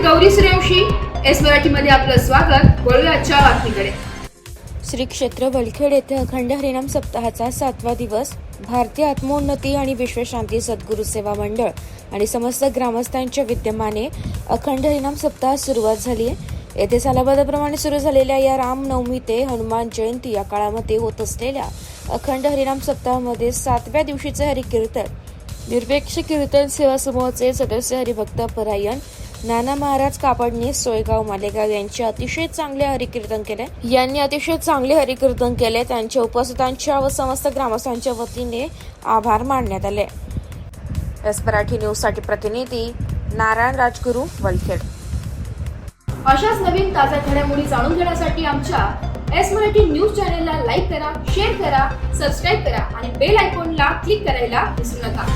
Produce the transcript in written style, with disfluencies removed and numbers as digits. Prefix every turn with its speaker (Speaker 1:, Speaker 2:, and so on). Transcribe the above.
Speaker 1: Gauri Suryavanshi. S मराठीमध्ये आपलं स्वागत. वळूया आजच्या बातमीकडे.
Speaker 2: श्री क्षेत्र वलखेड येथे अखंड हरिनाम सप्ताहाचा 7वा दिवस भारतीय आत्मोन्नती आणि विश्वशांती सद्गुरू सेवा मंडळ आणि समस्त ग्रामस्थांच्या विद्यमाने अखंड हरिनाम सप्ताह सुरुवात झाली आहे. येथे सालाबादाप्रमाणे सुरू झालेल्या या रामनवमी ते हनुमान जयंती या काळामध्ये होत असलेल्या अखंड हरिनाम सप्ताहामध्ये 7व्या दिवशीचे हरिकीर्तन निरपेक्ष कीर्तन सेवा समूहाचे सदस्य हरिभक्त परायण नाना महाराज कापडणे सोयगाव मालेगाव यांचे अतिशय चांगले हरिकीर्तन केले. त्यांच्या उपस्थितांच्या व समस्त ग्रामस्थांच्या वतीने आभार मानण्यात आले. एस मराठी न्यूज साठी प्रतिनिधी नारायण राजगुरू, वलखेड.
Speaker 1: अशाच नवीन ताज्या घडामोडी जाणून घेण्यासाठी आमच्या एस मराठी न्यूज चॅनलला लाईक करा, शेअर करा, सबस्क्राईब करा आणि बेल आयकॉनला क्लिक करायला विसरू नका.